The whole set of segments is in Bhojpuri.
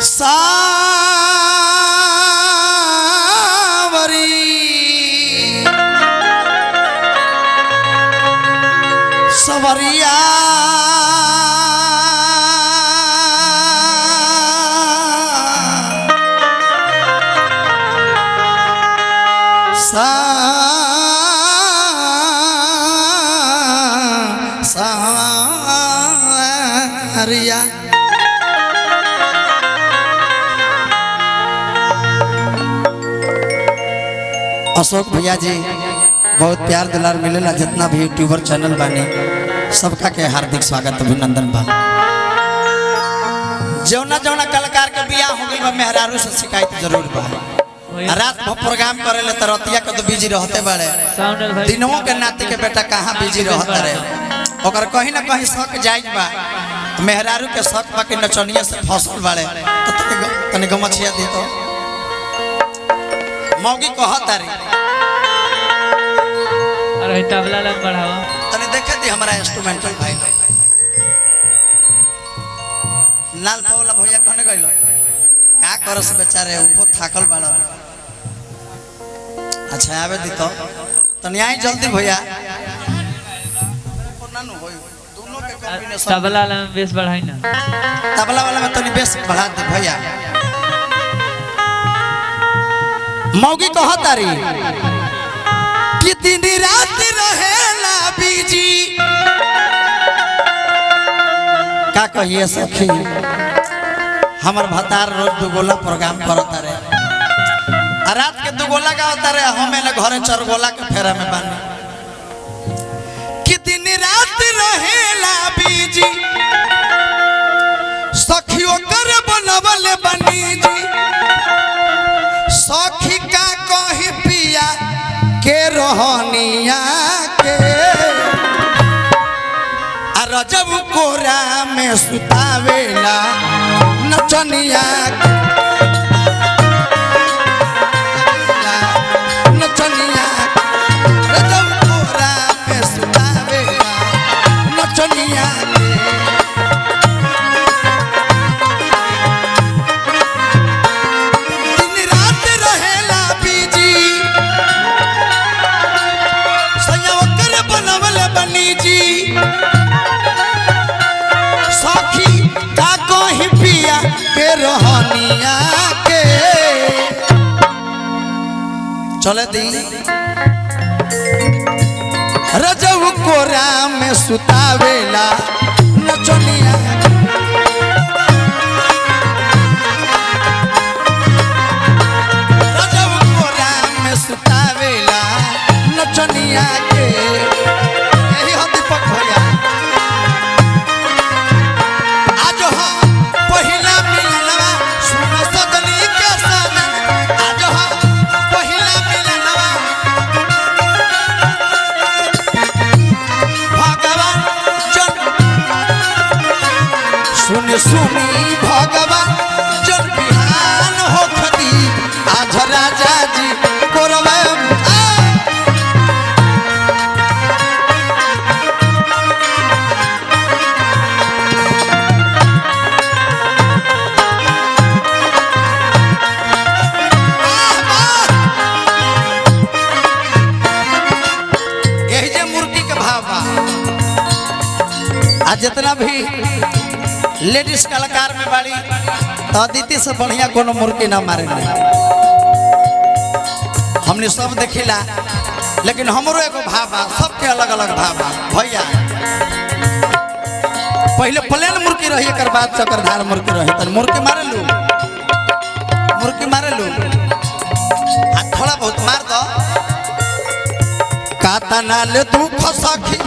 सावरी सवरिया सावरिया अशोक भैया जी बहुत प्यार दुलार मिलेला। जितना भी यूट्यूबर चैनल बानी सबका के हार्दिक स्वागत अभिनंदन बा। जौना जौना कलाकार के बियाह हो गइल बा मेहरारू से शिकायत जरूर बा। रात भर प्रोग्राम करेले त रतिया के तो बिजी रहते बाड़े, दिनों के नाती के बेटा कहाँ बिजी रहता रे। ओकर कहीं ना कहीं शक जायज बा। मेहरारू के शक बा कि नचनिया से फसल बाड़े तो तनी गमछिया दी तो मौगी कहता रे। अरे तबला लग बढ़ावा तने देखे दी हमारा इंस्ट्रूमेंटल भाई लाल पौला भैया कहने गइल का करस बेचारे वो थाकल बाड़। अच्छा आवे दी तो तनी आई जल्दी भैया कोना नु होई दोनों के कॉम्बिनेशन। तबला वाला में बेस बढ़ाई ना, तबला वाला में तनी बेस बढ़ा दे भैया। मौगी कहतारी कि दिन रात रहेला बीजी का कहिए सखी हमर भतार रोज दुगोला प्रोग्राम करता रे। रात के दुगोला गावता रे हमें ले घरे चरगोला के फेरा में बानी। कि दिन रात रहेला बीजी सखियों कर बनवल बनी जी। सखी का कही पिया के रोहनिया के रजब कोरा में सुतावेला नचनिया नचनिया रजब कोरा में सुतावेला नचनिया दिन रात रहेला बीजी संयोकर बनवल बनी जी। सखी का कहीं पिया के रोहनिया के चले दी रजब कोरा में सुतावेला नचनिया रजब कोरा में सुतावेला नचनिया के। यही हो दीपक भैया आज हो पहिला मिलनवा सुनो सजनी के सनन। आज हो पहिला मिलनवा भगवान जन सुनी भगवान जन बिहान होखती आज राजा जी कोरवा जितना भी लेडीज कलाकार में बाड़ी तो अदिति से बढ़िया कोनो मुर्गी ना मारे हमने सब देखिला। लेकिन हमरो एगो भाव सबके अलग अलग भाव भैया। पहले प्लेन मुर्गी रही एक बाद चक्रधार मुर्गी रही तो मुर्गी मारे लू थोड़ा बहुत मार दो काता नाल दुख सखी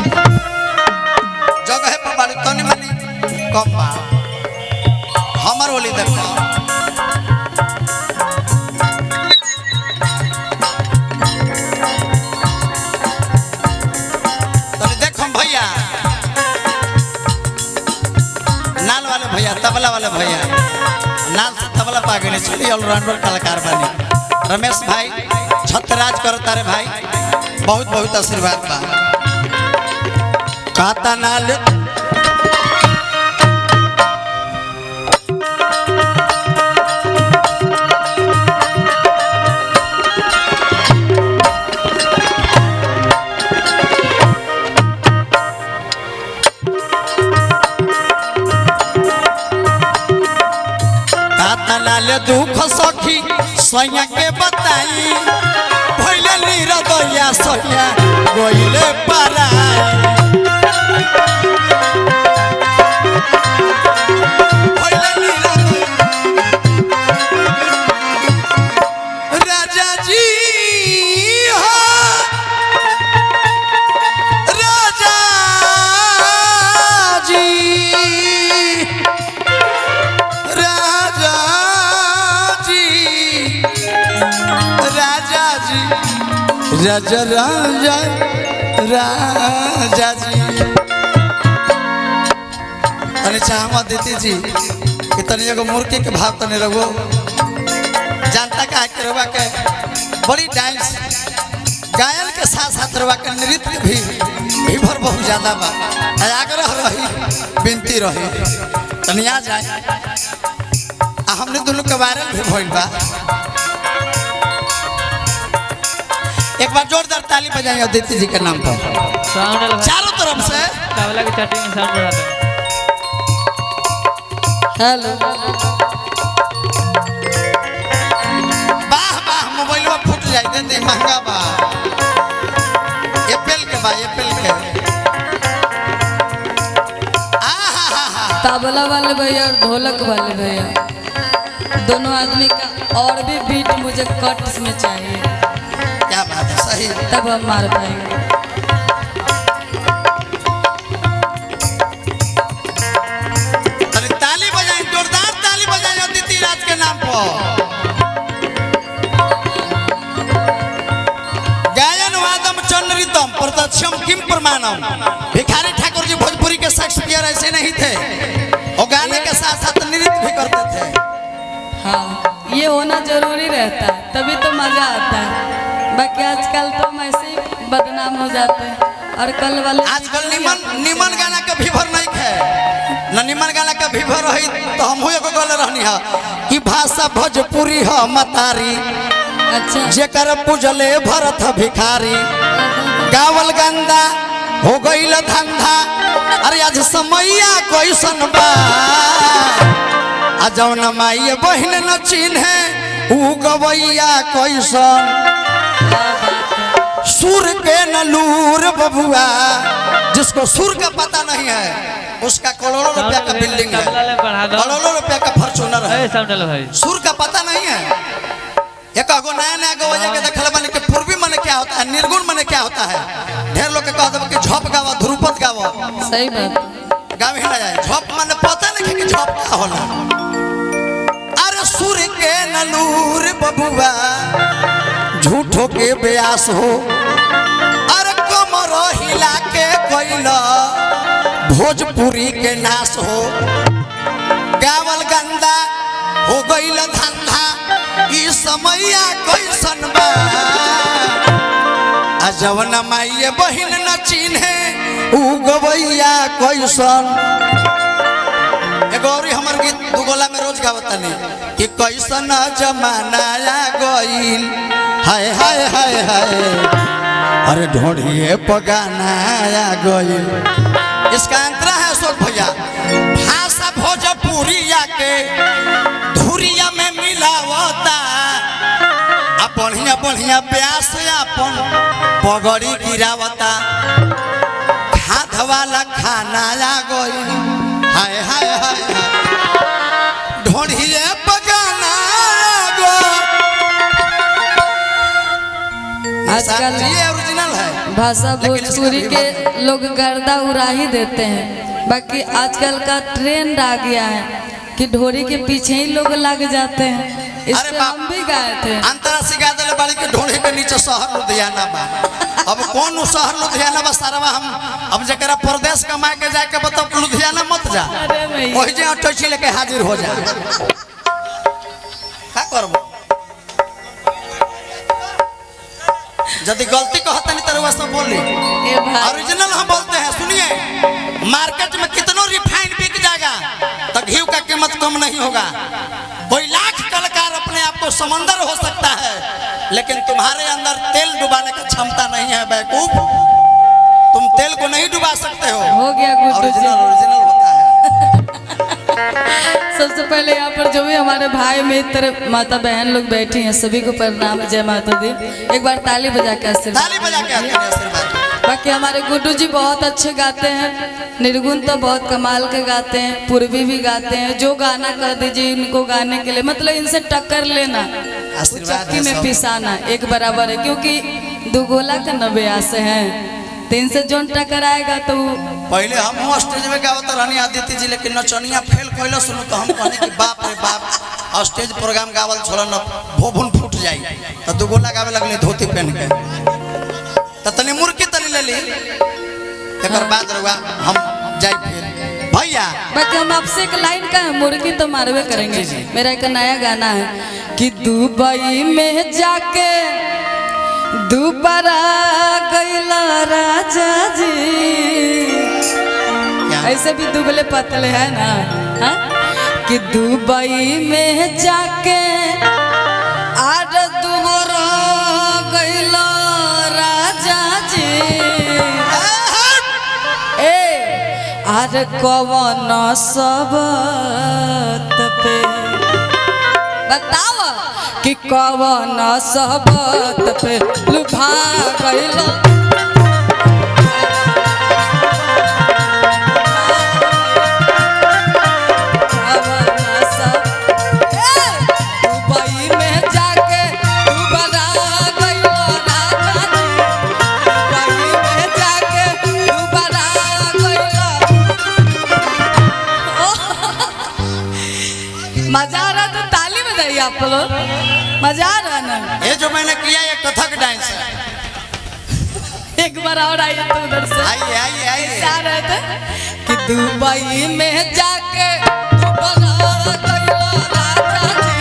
जगह पर बाड़ी तनी मनी कम बा हमर ओली देखो तनी देखो भैया नाल वाले भैया तबला वाले भैया नाल से तबला पा गए चलिए ऑलराउंडर कलाकार बने रमेश भाई छतराज करता रे भाई बहुत बहुत आशीर्वाद बा काता नाल केतना ले दुख सखी सैया के बताई भइले निरदया सैया गइले पराई राजा राजा राजा जी तनी चाहवा देती जी कि तनी एगो मुर्गी के भाव तनी रहो जानता का के रवा के बड़ी डांस गायन के साथ साथ रवा के नृत्य भी भर बहुत ज्यादा बा आग्रह रही विनती रही तनी आ जाए हमने दोनों के वायरल भी भइल बा एक बार जोरदार ताली बजाइए अदिति जी के नाम पर चारों तरफ से तबला की चटनी में साउंड बढ़ा दो। हेलो वाह वाह मोबाइल में फूट जाए दे महंगा बा एप्पल के तबला वाले भैया और ढोलक वाले भैया दोनों आदमी का और भी बीट मुझे कट में चाहिए। क्या बात है सही तब हम मार पाएंगे। ताली बजाएं जोरदार ताली बजाएं अदिति राज के नाम पर गायन वादम चंद्रितम प्रत्यक्षम किम प्रमाणम भिखारी ठाकुर जी भोजपुरी के शेक्सपियर ऐसे नहीं थे और गाने के साथ साथ नृत्य भी करते थे। हाँ ये होना जरूरी रहता है तभी तो मजा आता है बाकी आजकल तो हम ऐसे ही बदनाम हो जाते हैं और कल वाले आजकल निमन गाना के भीभर नहीं है न निमन गाना के भीभर रही तो हम एगो गल रहनी है कि भाषा भोजपुरी है मतारी अच्छा जेकर पूजले भरत भिखारी गावल गंदा हो गईल धंधा अरे आज समैया कैसन बा आ जौन माई बहन न चिन्हे ऊ गवैया कैसन सुर के नलूर बबुआ जिसको सुर का पता नहीं है उसका करोड़ों रुपया का बिल्डिंग है करोड़ों रुपया का फॉर्च्यूनर है सुर का पता नहीं है। एक अगो नया नया गवैया के देखल माने के पूर्वी माने क्या होता है निर्गुण माने क्या होता है ढेर लोग के कह दब कि झप गावा ध्रुपद गावा सही बात गावे ना जाए झप माने पता नहीं कि झप का होला अरे सुर के नलूर बबुआ झूठो के ब्यास हो अरे कमर हिला के कोइला भोजपुरी के नाश हो गावल गंदा हो गईल धंधा ई समैया कैसन बा आ जवन माई बहिन न चिन्हे ऊ गवैया कैसन। एगो और हमर गीत दुगोला में रोज गावतनी कि कैसन जमाना आ गईल हाय हाय हाय हाय अरे ढोढ़िए पगाना आ गईल। इसका अंतरा है अशोक भैया भाषा भोजपुरिया के धुरिया में मिलावता आ बढ़िया बढ़िया प्यास अपन पगड़ी गिरावता हाथ वाला खाना आ गईल हाय हाय हाय ढोढ़िए पगाना आजकल ये ओरिजिनल है भाषा भोजपुरी के लोग गर्दा उड़ा ही देते हैं बाकी आजकल का ट्रेंड आ गया है कि ढोरी के पीछे ही लोग लग जाते हैं इस पे हम भी गाए थे अंतरराष्ट्रीय गा दिले बाड़ी के ढोढ़े के नीचे शहर लुधियाना बा अब कौन शहर लुधियाना बा सारा हम अब जरा प्रदेश कमा के जाके बता लुधियाना मत जा वही जे अटैची लेके हाजिर हो जा का करबो यदि गलती कहता नहीं तरह सब बोली ओरिजिनल हम बोलते हैं। सुनिए मार्केट में कितनों रिफाइंड बिक जाएगा तो घी का कीमत कम नहीं होगा। कोई लाख कलाकार अपने आप को समंदर हो सकता है लेकिन तुम्हारे अंदर तेल डुबाने का क्षमता नहीं है बेवकूफ। तुम तेल को नहीं डुबा सकते हो गया ओरिजिनल ओरिजिनल होता है। सबसे पहले यहाँ पर जो भी हमारे भाई मित्र माता बहन लोग बैठी हैं सभी को प्रणाम, जय माता दी। एक बार ताली बजा के ताली बजा के आशीर्वाद। बाकी हमारे गुड्डू जी बहुत अच्छे गाते हैं, निर्गुण तो बहुत कमाल के गाते हैं, पूर्वी भी गाते हैं। जो गाना कह दीजिए इनको गाने के लिए, मतलब इनसे टक्कर लेना, चक्की में पिसाना एक बराबर है, क्योंकि दुगोला का नब्यास है। तो इनसे जोन टक्कर आएगा तो पहले हम स्टेज में गावत रहनी आदित्य जी, लेकिन नचनिया फेल कैलो सुनो तो हम कहने कि बाप रे बाप स्टेज प्रोग्राम गावल छोड़ न भोभुन फूट जाई। तो दुगोला गावे लगले धोती पहन के, तो तनी मुर्की तनी ले ली, एक बाद रुआ हम जाई फिर भैया। बाकी हम आपसे एक लाइन का है, मुर्गी तो मारवे करेंगे। मेरा एक नया गाना है कि दुबई में जाके दोबारा गैला राजा जी, ऐसे भी दुबले पतले है ना, हा? कि दुबई में जाके आज दोबारा गैला राजा जी, आज कवन सबत पे बताओ कि कवन सबत पे लुभा गइलो। दुबई में जाके दुबारा गइलो राजा जी, दुबई में जाके दुबारा गइलो। मजा आ रहा तो ताली बजाइए आप लोग, मजा आ रहा ना। ये जो मैंने किया ये कथक डांस है। एक बार और आइए तो उधर से आइए आइए आइए। आ रहे थे कि दुबई में जाके दुबारा गइलो राजा जी,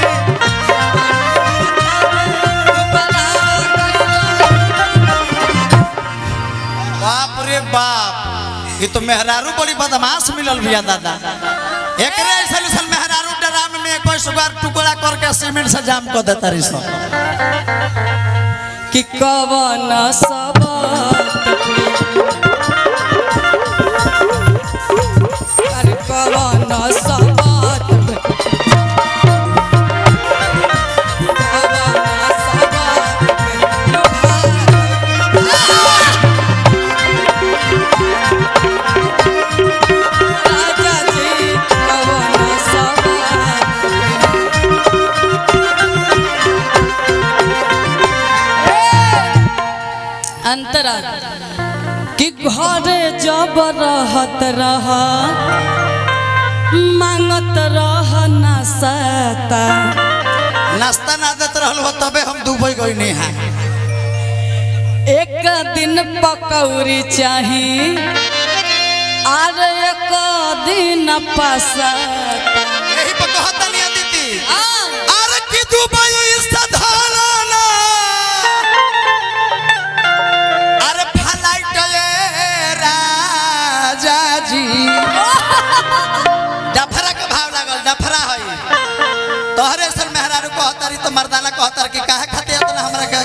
दुबारा गइलो। बाप रे बाप, ये तो मेहरारू बड़ी बदमाश मिलल भैया दादा। एकरे ऐसा मेहरारू ड्राम में कोई सुगार टुकड़ा करके सीमेंट से जाम कर देता रही सब। कि कवन सबत पे, अरे कवन सबत पे, कवन सबत पे लुभा राजा जी, कवन सबत अंतरा कि घरे जब रहत रह मांगत रह नाश्ता, नाश्ता ना देते रहल हो तबे हम दुबई गई नहीं है। एक दिन पकौड़ी चाही और एक दिन पास्ता। यही पे कहता नहीं आदिति, अरे कि दुबई सधारना, अरे फ्लाइट ये राजा जी। डफरा के भाव लागल, डफरा है तोहरे सर मेहरारू कहतारी तो मर्दाना कहतार कि काहे खाते इतना हमरा के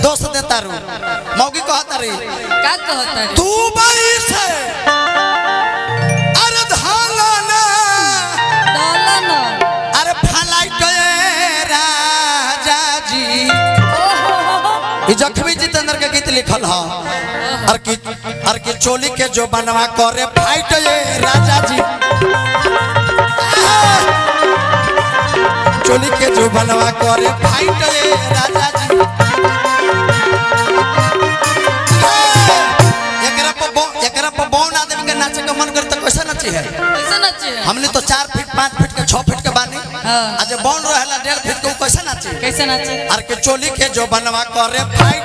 दोष देता रू। मौगी कहतारी का कहता है दुबई से अरे धालना, डालना, अरे फ्लाइट ये राजा जी। ये जखमी जितेंद्र के गीत लिखल है, और की चोली के जो बनवा करे फाइट ये राजा जी, चोली के जो बनवा करे फाइट ये राजा जी। एकरा पर बौन आदमी के नाचे का मन करे तो कैसे नची है? कैसे नचे? हमने तो 4 फीट 5 फीट के 6 फीट के बानी, आज बौन रहेला 1.5 फीट के, कैसे नाचे? कैसे नाचे? और के चोली के जो बनवा करे फाइट।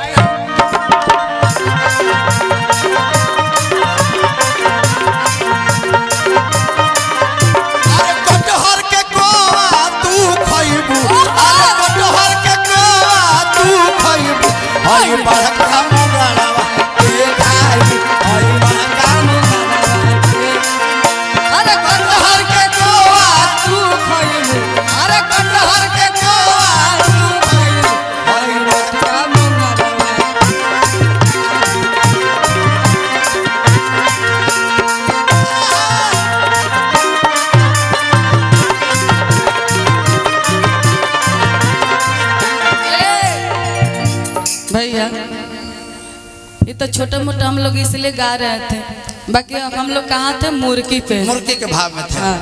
अरे कटहर के कोवा तू खइबू, अरे कटहर के कोवा तू खइबू, हई बड़का मुगलवा के खाई, हई बड़का मुगलवा के। अरे कटहर के कोवा तू खइबू, अरे कटहर के कोवा तू खइबू, हई बड़का मुगलवा। क्या? ये तो छोटा मोटा हम लोग इसलिए गा रहे थे, बाकी हम लोग कहाँ थे? मुर्गी पे, मुर्गी के भाव में थे। हाँ।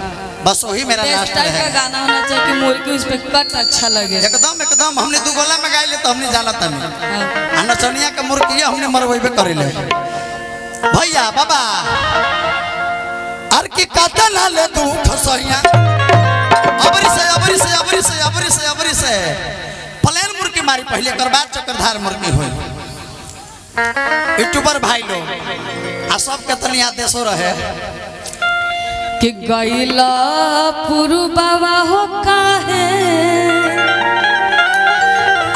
बस वही मेरा लास्ट टाइप का है। गाना होना चाहिए कि मुर्गी उस पे कट अच्छा लगे। एकदम एकदम हमने दू गोला में गाइले तो हमने जाना तनी हाँ। नचनिया के मुर्गी हमने मरवेबे करेले भैया बाबा अर की काटा ना ले तू खसैया अबरी से प्लेन मुर्गी मारी पहले कर बाद चक्रधार मुर्गी होई यूट्यूबर भाई लोग आ सब के तनी आदेशो रहे कि गैला पुरु बाबा हो काहे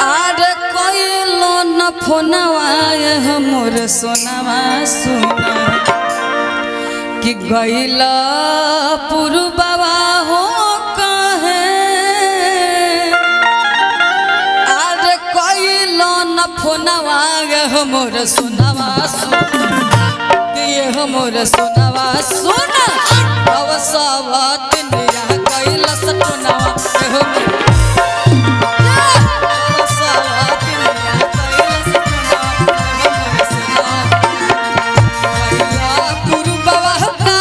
आर कोइलो न फोनवा हमर सोनावा सुना कि गैला पुरु बाबा हो काहे आर कोइलो न फोनवा हमर सोनावा सुना कि ये हमर सोनावा सुना अवसावत निया कैला सटनावा अवसावत निया कैला सटनावा गुरु बाबा का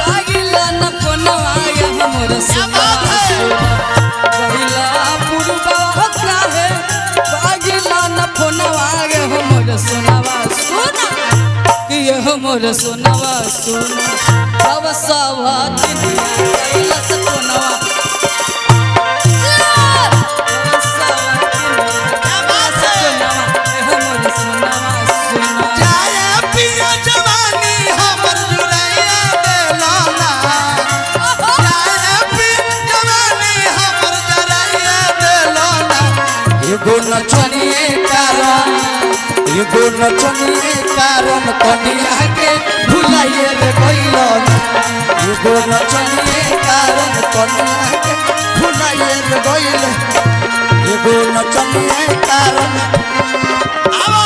कागिला न फोनवा हमर सुनावा कैला गुरु बाबा का कागिला न फोनवा हमर सुनावा सुना कि हमर सुनावा सुना अवसावत निया कैला सटनावा नचनिए कारण कनिया के भुलाइए रे गइलो एगो नचनिए कारण कनिया के भुलाइए रे गइलो एगो नचनिए कारण आवा